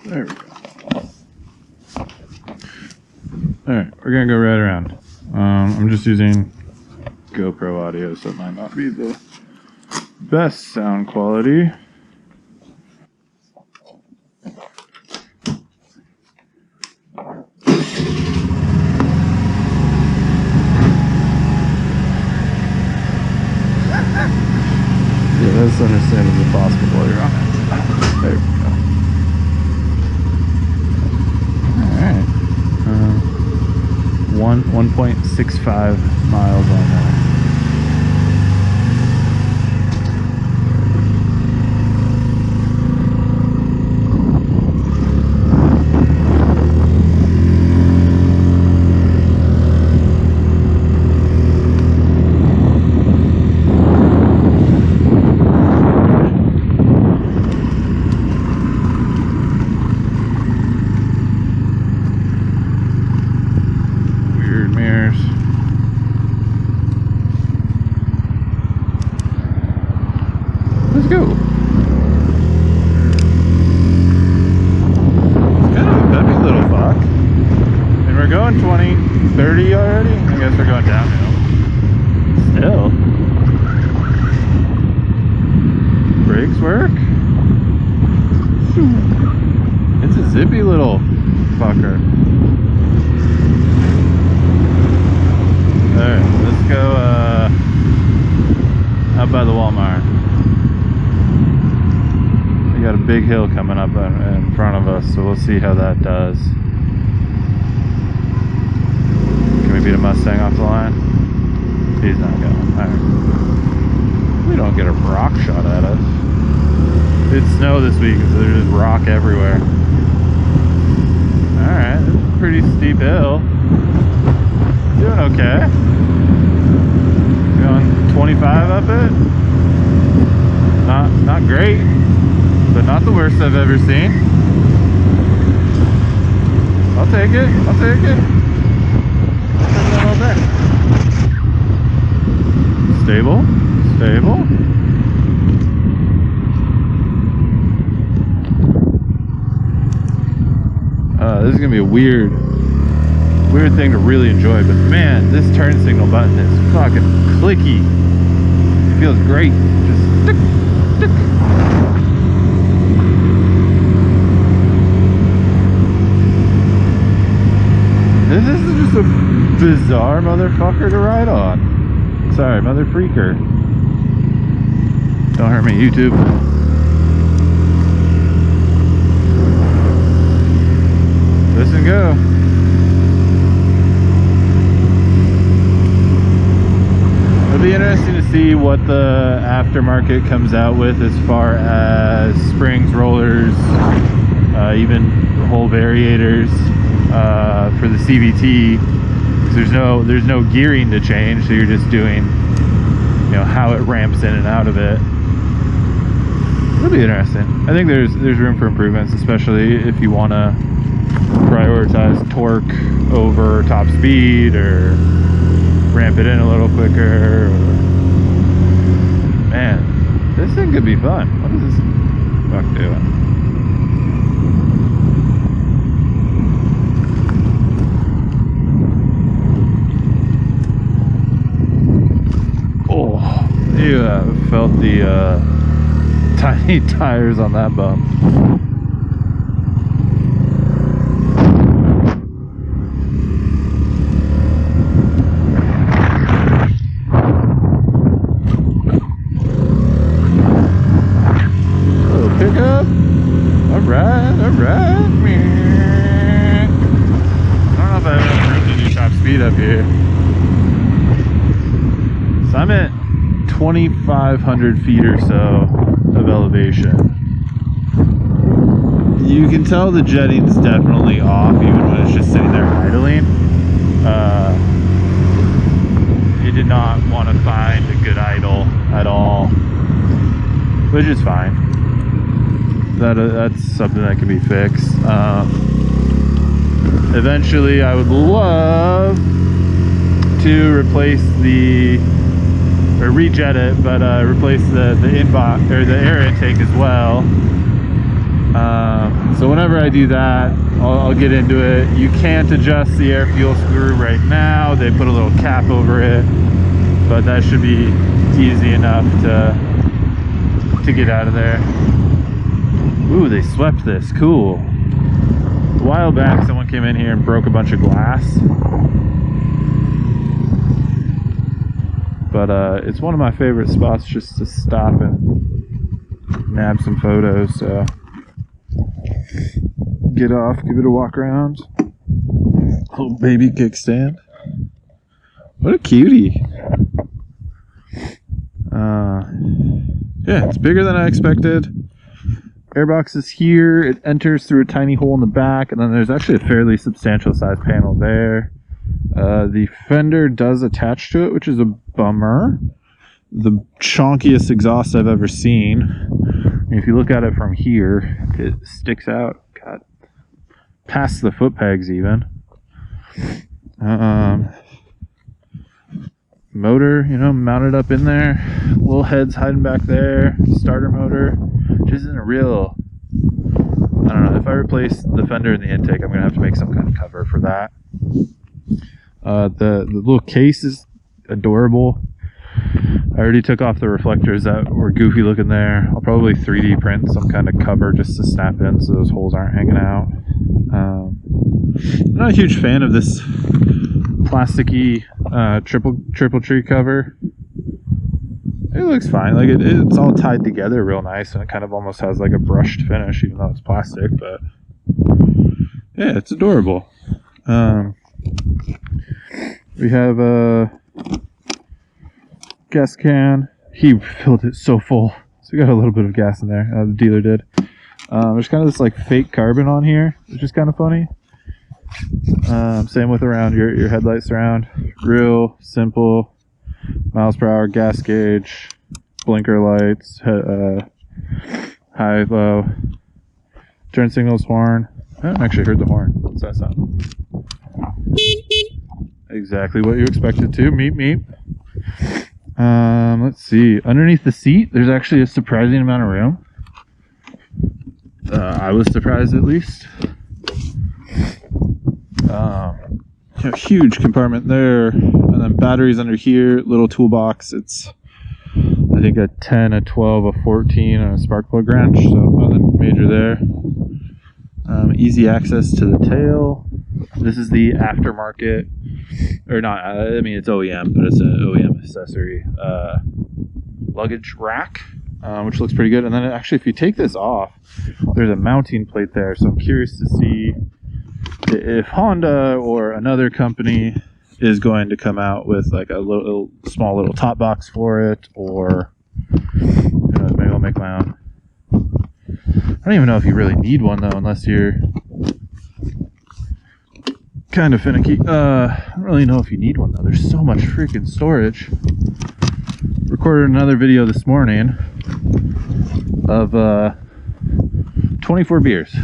There we go. Alright, we're gonna go right around. I'm just using GoPro audio, so it might not be the best sound quality. Yeah, that's understandably possible while you're on it. There we go. Alright. 1.65 miles on that. Let's go. Kind of a peppy little fuck. And we're going 20, 30 already? I guess we're going downhill. Still. Brakes work? It's a zippy little fucker. Alright, let's go up by the Walmart. We got a big hill coming up in front of us, so we'll see how that does. Can we beat a Mustang off the line? He's not going. Alright. We don't get a rock shot at us. It snowed this week, so there's just rock everywhere. Alright, this is a pretty steep hill. Doing okay. Going 25 up it. Not great, but not the worst I've ever seen. I'll take it. I'll take it. I'll take that all day. Stable. Stable. This is gonna be a weird thing to really enjoy, but man, this turn signal button is fucking clicky. It feels great. Just tick, tick. This is just a bizarre motherfucker to ride on. Sorry, mother freaker. Don't hurt me, YouTube. Listen, go. It'll be interesting to see what the aftermarket comes out with as far as springs, rollers, even whole variators for the CVT. There's no gearing to change, so you're just doing, how it ramps in and out of it. It'll be interesting. I think there's room for improvements, especially if you want to prioritize torque over top speed, or ramp it in a little quicker. Man, this thing could be fun. What is this fuck doing? Oh, you felt the tiny tires on that bump. Up here, so I'm at 2,500 feet or so of elevation. You can tell the jetting's definitely off, even when it's just sitting there idling. It did not want to find a good idle at all, which is fine. That's something that can be fixed. Eventually, I would love to replace or rejet it, but replace the inbox or the air intake as well. So whenever I do that, I'll get into it. You can't adjust the air fuel screw right now. They put a little cap over it, but that should be easy enough to get out of there. Ooh, they swept this. Cool. A while back, someone came in here and broke a bunch of glass. But it's one of my favorite spots just to stop and nab some photos. So get off, give it a walk around. Little baby kickstand. What a cutie. Yeah, it's bigger than I expected. Airbox is here. It enters through a tiny hole in the back, and then there's actually a fairly substantial size panel there. The fender does attach to it, which is a bummer. The chonkiest exhaust I've ever seen. If you look at it from here, it sticks out, God, past the foot pegs even. Motor, you know, mounted up in there. Little heads hiding back there. Starter motor, which isn't a real, I don't know, if I replace the fender and the intake, I'm gonna have to make some kind of cover for that. The little case is adorable. I already took off the reflectors that were goofy looking there. I'll probably 3D print some kind of cover just to snap in so those holes aren't hanging out. I'm not a huge fan of this plasticky triple tree cover. It looks fine. Like it's all tied together real nice, and it kind of almost has like a brushed finish, even though it's plastic. But yeah, it's adorable. We have a gas can. He filled it so full, so we got a little bit of gas in there. The dealer did. There's kind of this like fake carbon on here, which is kind of funny. Same with around your headlight surround. Real simple miles per hour gas gauge, blinker lights, high, low, turn signals, horn. I haven't actually heard the horn. What's that sound? Exactly what you expected to. Meep meep. Let's see. Underneath the seat, there's actually a surprising amount of room. I was surprised, at least. Huge compartment there, and then batteries under here. Little toolbox. It's, I think, a 10, a 12, a 14, and a spark plug wrench. So nothing major there. Easy access to the tail. This is the aftermarket, or not, I mean it's OEM, but it's an OEM accessory luggage rack, which looks pretty good. And then actually, if you take this off, there's a mounting plate there. So I'm curious to see if Honda or another company is going to come out with like a small little top box for it, or who knows, maybe I'll make my own. I don't even know if you really need one though, unless you're kind of finicky. I don't really know if you need one though. There's so much freaking storage. Recorded another video this morning of 24 beers.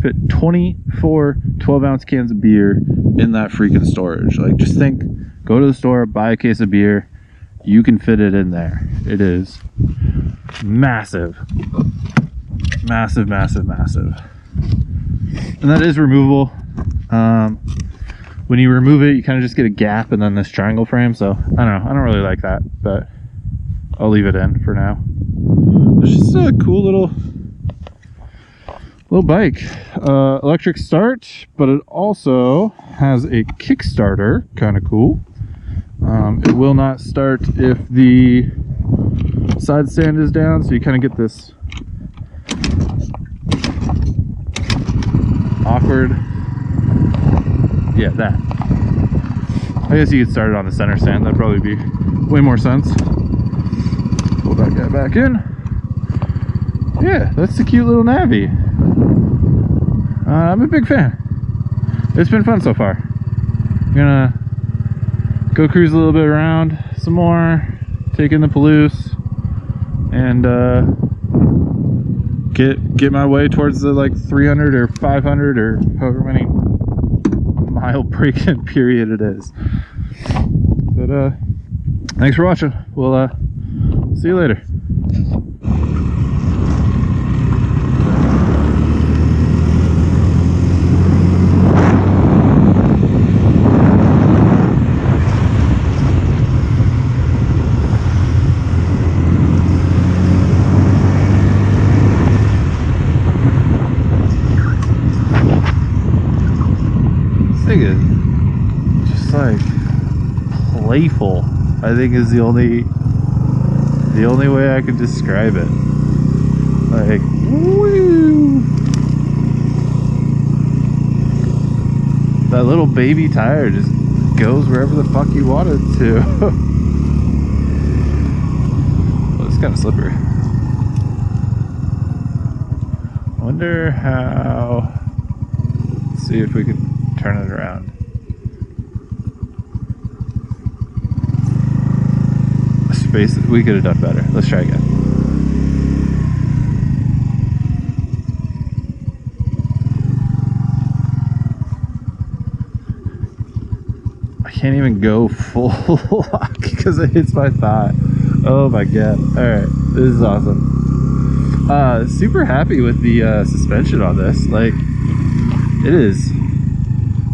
Fit 24 12-ounce cans of beer in that freaking storage. Like, just think, go to the store, buy a case of beer, you can fit it in there. It is massive. Massive, massive, massive. And that is removable. When you remove it, you kind of just get a gap and then this triangle frame. So I don't know, I don't really like that, but I'll leave it in for now. It's just a cool little bike. Electric start, but it also has a Kickstarter. Kind of cool. It will not start if the side stand is down, so you kind of get this awkward, yeah, that. I guess you could start it on the center stand. That'd probably be way more sense. Pull that guy back in. Yeah, that's a cute little Navi. I'm a big fan. It's been fun so far. I'm gonna go cruise a little bit around some more, take in the Palouse, and get my way towards the like 300 or 500 or however many mile break-in period it is. But thanks for watching. We'll see you later. playful, I think, is the only way I could describe it. Like, woo! That little baby tire just goes wherever the fuck you want it to. Well, it's kind of slippery. Wonder how. Let's see if we can turn it around. Space, we could have done better. Let's try again. I can't even go full lock because it hits my thigh. Oh my god. Alright, this is awesome. Super happy with the suspension on this. Like, it is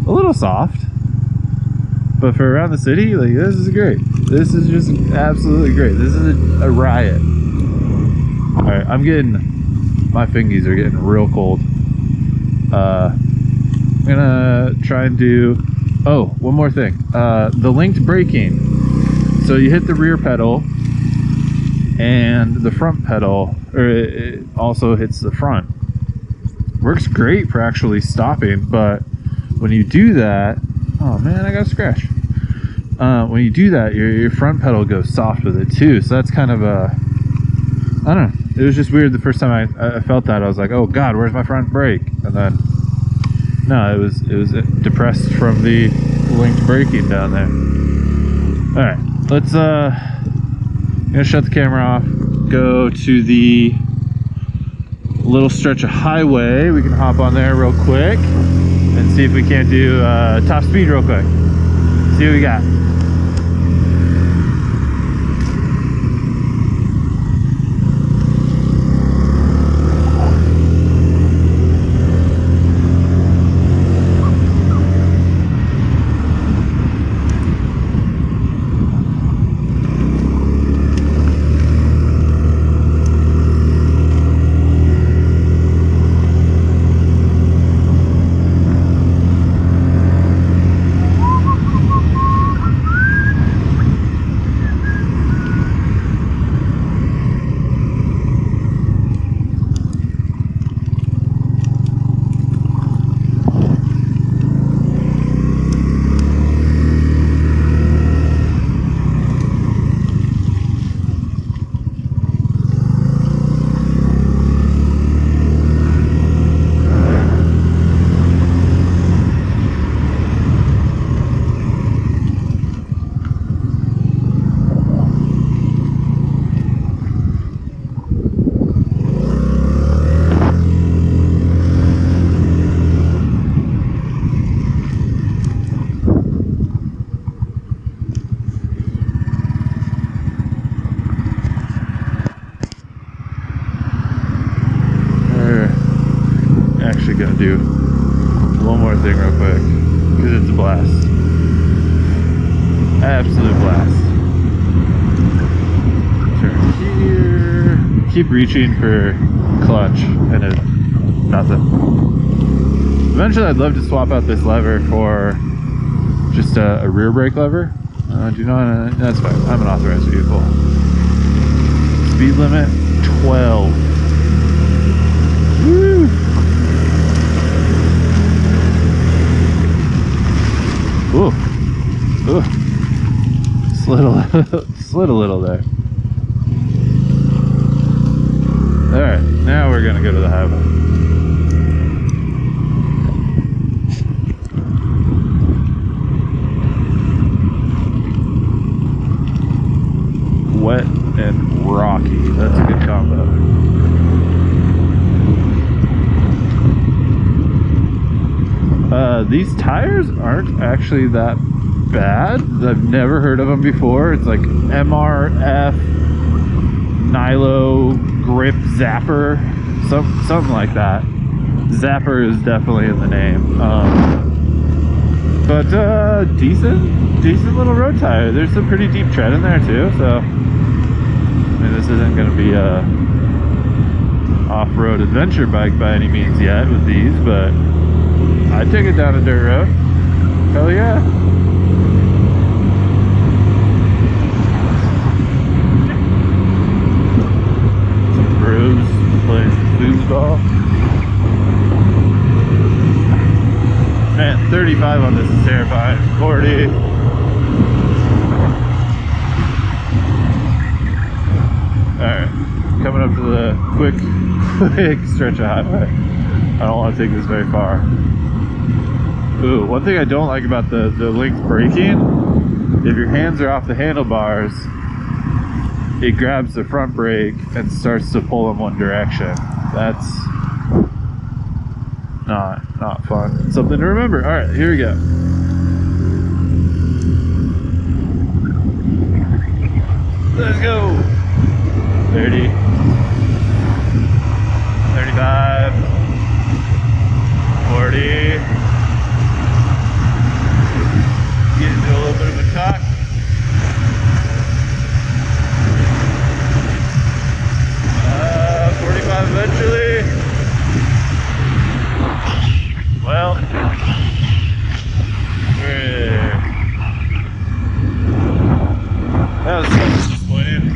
a little soft, but for around the city, like, this is great. This is just absolutely great. This is a riot. Alright, I'm getting, my fingies are getting real cold. I'm gonna try and do, oh, one more thing. The linked braking. So you hit the rear pedal and the front pedal, or it also hits the front. Works great for actually stopping, but when you do that, oh man, I got a scratch. When you do that, your front pedal goes soft with it too. So that's kind of a, I don't know. It was just weird the first time I felt that. I was like, oh god, where's my front brake? And then, no, it was depressed from the linked braking down there. All right, let's I'm gonna shut the camera off. Go to the little stretch of highway. We can hop on there real quick and see if we can't do top speed real quick. See what we got. Gonna do one more thing real quick because it's a blast, absolute blast. Turn here, keep reaching for clutch and it nothing. Eventually I'd love to swap out this lever for just a rear brake lever. Do you know? That's fine. I'm an authorized vehicle. Speed limit 12. Woo! Ooh, ooh, slid a little there. All right, now we're gonna go to the highway. Wet and rocky, that's a good combo. These tires aren't actually that bad. I've never heard of them before. It's like MRF Nilo Grip Zapper, something like that. Zapper is definitely in the name. But decent little road tire. There's some pretty deep tread in there too. So I mean, this isn't going to be a off-road adventure bike by any means yet with these, but I'd take it down a dirt road. Hell yeah. baseball. Man, 35 on this is terrifying. 40. Alright, coming up to the quick stretch of highway. I don't want to take this very far. Ooh, one thing I don't like about the linked braking, if your hands are off the handlebars, it grabs the front brake and starts to pull in one direction. That's not fun. Something to remember. All right, here we go. Let's go. 30, 35, 40. Get into a little bit of a cock. 45 eventually. Well, that was disappointing.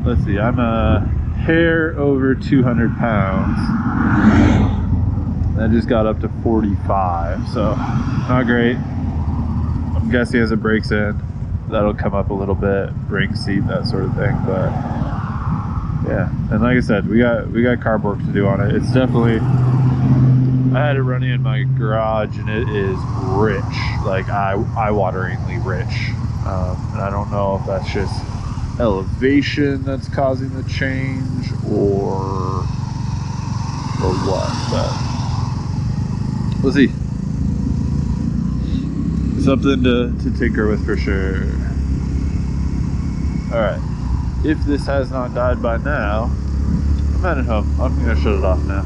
Let's see, I'm a hair over 200 pounds. That just got up to 45, so not great. I'm guessing as it breaks in, that'll come up a little bit, brake seat, that sort of thing. But yeah, and like I said, we got carb work to do on it. It's definitely, I had it running in my garage, and it is rich, like eye-wateringly rich. And I don't know if that's just elevation that's causing the change or what, but we'll see. Something to tinker with for sure. Alright, if this has not died by now, I'm heading home. I'm gonna shut it off now.